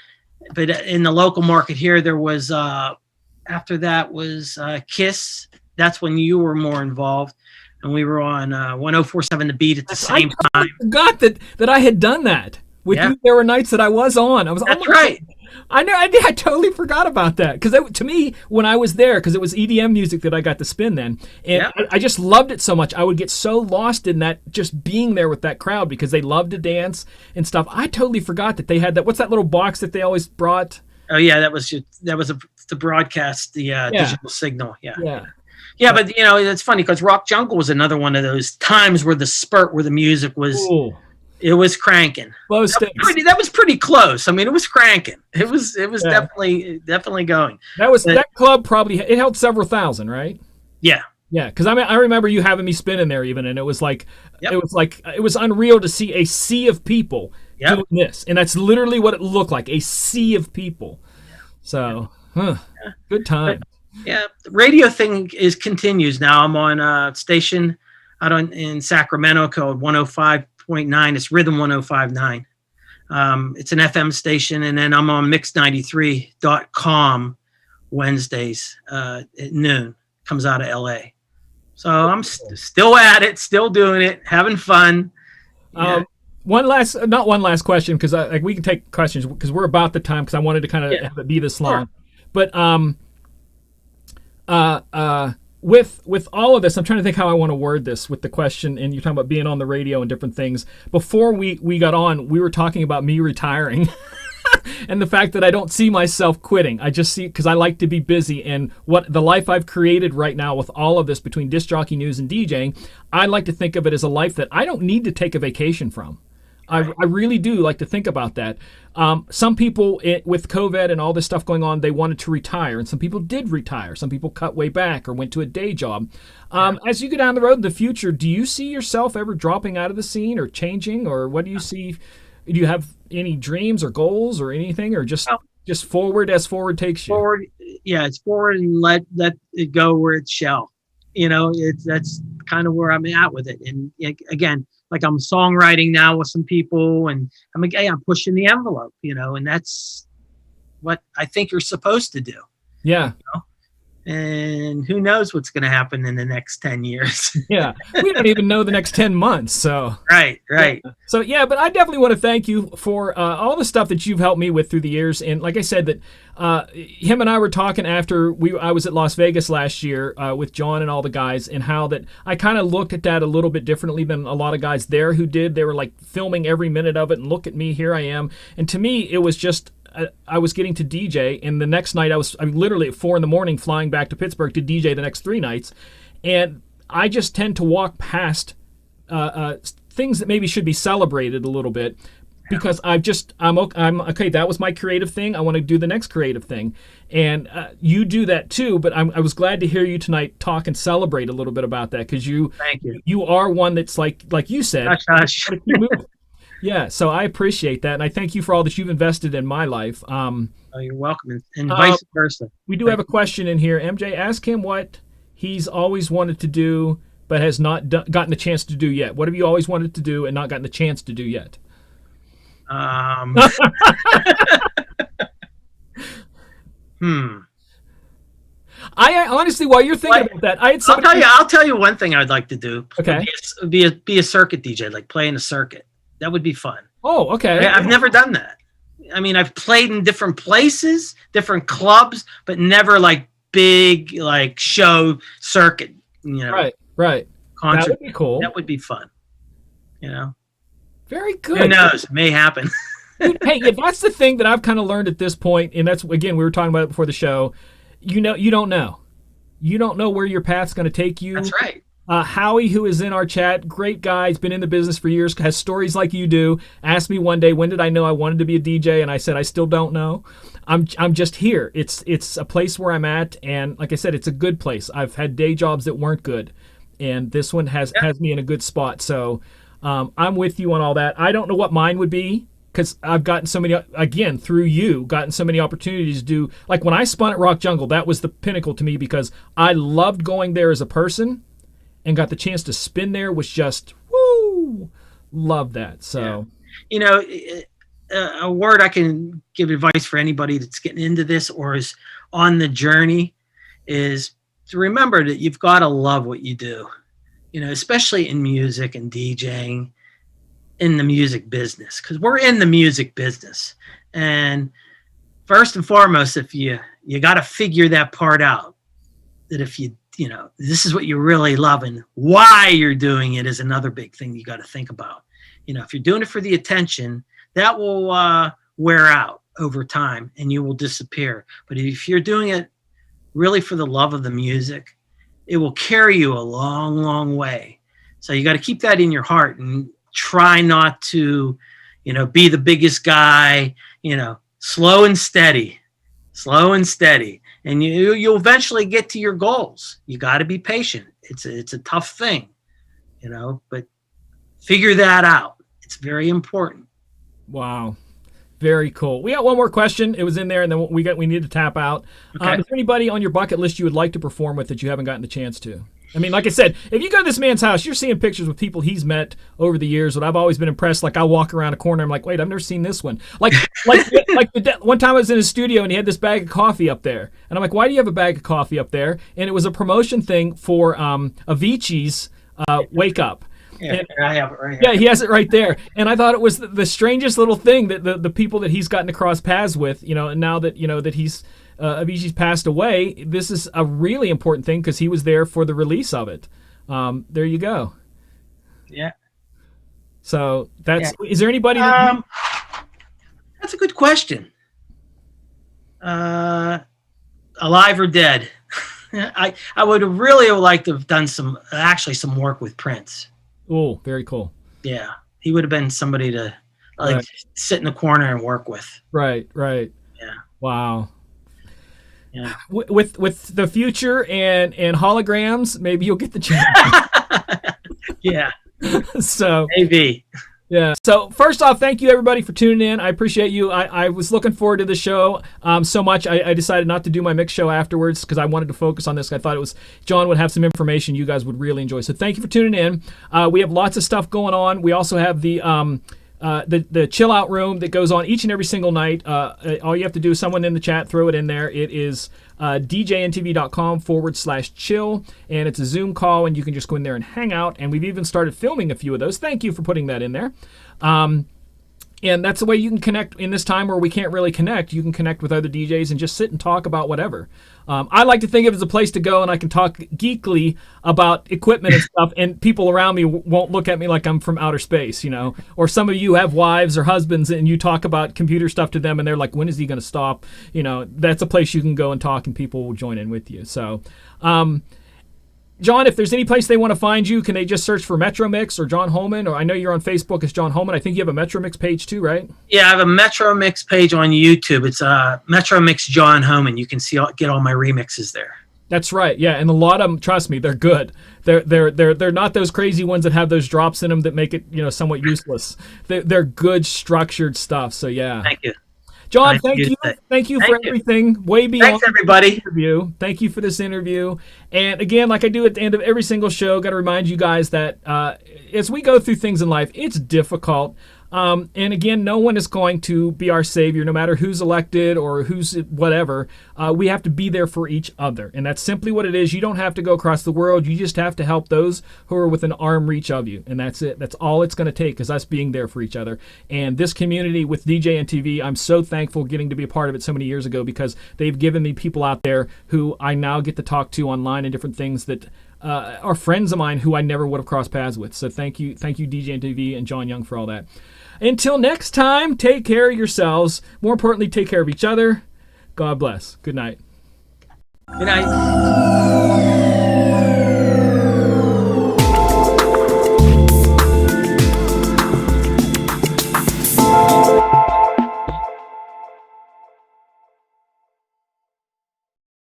but in the local market here there was after that was KISS. That's when you were more involved, and we were on 104.7 The Beat at the same time. I forgot that I had done that with you. There were nights that I was on. That's right. I know. I totally forgot about that, because to me, when I was there, because it was EDM music that I got to spin then, and I just loved it so much. I would get so lost in that, just being there with that crowd, because they loved to dance and stuff. I totally forgot that they had that. What's that little box that they always brought? Oh yeah, that was to broadcast the digital signal. Yeah. Yeah, but it's funny because Rock Jungle was another one of those times where the spurt where the music was. Ooh. It was cranking. That was pretty close. I mean, it was cranking. It was definitely going. That club probably it held several thousand, right? Yeah. Yeah, because I remember you having me spin in there even, and it was it was unreal to see a sea of people doing this, and that's literally what it looked like, a sea of people. So, good time. The radio thing continues now. I'm on a station out in Sacramento called 105.9. It's Rhythm 105.9. It's an FM station, and then I'm on mix93.com Wednesdays at noon. Comes out of LA. So I'm still at it, still doing it, having fun. Not one last question, because we can take questions because we're about the time, because I wanted to kind of have it be this long. Sure. But with all of this, I'm trying to think how I want to word this with the question, and you're talking about being on the radio and different things. Before we got on, we were talking about me retiring. And the fact that I don't see myself quitting. I just see, because I like to be busy, and what the life I've created right now with all of this between disc jockey news and DJing, I like to think of it as a life that I don't need to take a vacation from. I really do like to think about that. Some people, with COVID and all this stuff going on, they wanted to retire, and some people did retire. Some people cut way back or went to a day job. As you go down the road in the future, do you see yourself ever dropping out of the scene or changing, or what do you see? Do you have any dreams or goals or anything, or just forward as forward takes you? Forward, yeah, it's forward and let it go where it shall. That's kind of where I'm at with it. And again, like I'm songwriting now with some people, and I'm pushing the envelope, and that's what I think you're supposed to do. Yeah. And who knows what's going to happen in the next 10 years. Yeah. We don't even know the next 10 months. So Right. Yeah. So yeah, but I definitely want to thank you for all the stuff that you've helped me with through the years. And like I said, that him and I were talking after I was at Las Vegas last year with John and all the guys, and how that I kind of looked at that a little bit differently than a lot of guys there who did. They were like filming every minute of it, and look at me, here I am. And to me, it was just, I was getting to DJ, and the next night I'm literally at 4 a.m. flying back to Pittsburgh to DJ the next 3 nights. And I just tend to walk past things that maybe should be celebrated a little bit, because I'm okay. That was my creative thing. I want to do the next creative thing, and you do that too. But I was glad to hear you tonight talk and celebrate a little bit about that, because Thank you. You are one that's like you said. Gosh. Yeah, so I appreciate that, and I thank you for all that you've invested in my life. You're welcome, and vice versa. We do have a question in here. MJ, ask him what he's always wanted to do but has not gotten the chance to do yet. What have you always wanted to do and not gotten the chance to do yet? I honestly, while you're thinking about that, I'll tell you one thing I'd like to do. Okay. Be a circuit DJ, like play in a circuit. That would be fun. Oh, okay. I've never done that. I mean, I've played in different places, different clubs, but never like big like show circuit. Right. Concert. That would be cool. That would be fun. Very good. Who knows? It may happen. Hey, that's the thing that I've kind of learned at this point, and that's, again, we were talking about it before the show. You don't know. You don't know where your path's going to take you. That's right. Howie, who is in our chat, great guy, has been in the business for years, has stories like you do, asked me one day, when did I know I wanted to be a DJ? And I said, I still don't know. I'm just here. It's a place where I'm at, and like I said, it's a good place. I've had day jobs that weren't good, and this one has me in a good spot. So I'm with you on all that. I don't know what mine would be, because I've gotten so many, again, through you, gotten so many opportunities to do, like when I spun at Rock Jungle, that was the pinnacle to me, because I loved going there as a person, and got the chance to spin there, was just, woo, love that. So, a word I can give advice for anybody that's getting into this or is on the journey is to remember that you've got to love what you do, especially in music and DJing, in the music business, because we're in the music business. And first and foremost, if you got to figure that part out, that if this is what you really love, and why you're doing it is another big thing you got to think about. If you're doing it for the attention, that will wear out over time and you will disappear. But if you're doing it really for the love of the music, it will carry you a long, long way. So you got to keep that in your heart and try not to, be the biggest guy, slow and steady. And you'll eventually get to your goals. You got to be patient. It's a tough thing, but figure that out. It's very important. Wow. Very cool. We got one more question. It was in there, and then we need to tap out. Okay. Is there anybody on your bucket list you would like to perform with that you haven't gotten the chance to? I mean, like I said, if you go to this man's house, you're seeing pictures with people he's met over the years. But I've always been impressed. Like, I'll walk around a corner, I'm like, wait, I've never seen this one. Like one time I was in his studio and he had this bag of coffee up there, and I'm like, why do you have a bag of coffee up there? And it was a promotion thing for Avicii's Wake Up. Yeah, I have it right here. Yeah, he has it right there. And I thought it was the strangest little thing that the people that he's gotten to cross paths with, and now that that he's Avicii's passed away, this is a really important thing because he was there for the release of it. There you go. Yeah. So is there anybody? That's That's a good question. Alive or dead? I would really like to have done some work with Prince. Oh, very cool. Yeah, he would have been somebody to sit in the corner and work with. Right. Yeah. Wow. Yeah. With the future and holograms, maybe you'll get the chance. Yeah. So maybe. Yeah. So first off, thank you everybody for tuning in. I appreciate you. I was looking forward to the show so much. I decided not to do my mix show afterwards because I wanted to focus on this. I thought John would have some information you guys would really enjoy. So thank you for tuning in. We have lots of stuff going on. We also have the chill out room that goes on each and every single night. All you have to do is someone in the chat, throw it in there. It is DJNTV.com/chill, and it's a Zoom call, and you can just go in there and hang out. And we've even started filming a few of those. Thank you for putting that in there. And that's the way you can connect in this time where we can't really connect. You can connect with other DJs and just sit and talk about whatever. I like to think of it as a place to go, and I can talk geekly about equipment and stuff, and people around me won't look at me like I'm from outer space, you know. Or some of you have wives or husbands, and you talk about computer stuff to them, and they're like, when is he going to stop? You know, that's a place you can go and talk, and people will join in with you. So, John, if there's any place they want to find you, can they just search for Metro Mix or John Hohman? Or I know you're on Facebook as John Hohman. I think you have a Metro Mix page too, right? Yeah, I have a Metro Mix page on YouTube. It's Metro Mix John Hohman. You can get all my remixes there. That's right. Yeah, and a lot of them, trust me, they're good. They're not those crazy ones that have those drops in them that make it, you know, somewhat useless. They're good structured stuff. So yeah. Thank you. John, thank you for everything. Way beyond. Thanks, everybody. Interview. Thank you for this interview. And again, like I do at the end of every single show, got to remind you guys that as we go through things in life, it's difficult. And again, no one is going to be our savior, no matter who's elected or who's whatever. We have to be there for each other. And that's simply what it is. You don't have to go across the world. You just have to help those who are within arm reach of you. And that's it. That's all it's going to take, is us being there for each other. And this community with DJNTV, I'm so thankful getting to be a part of it so many years ago, because they've given me people out there who I now get to talk to online and different things that are friends of mine who I never would have crossed paths with. So thank you DJNTV and John Young for all that. Until next time, take care of yourselves. More importantly, take care of each other. God bless. Good night. Good night.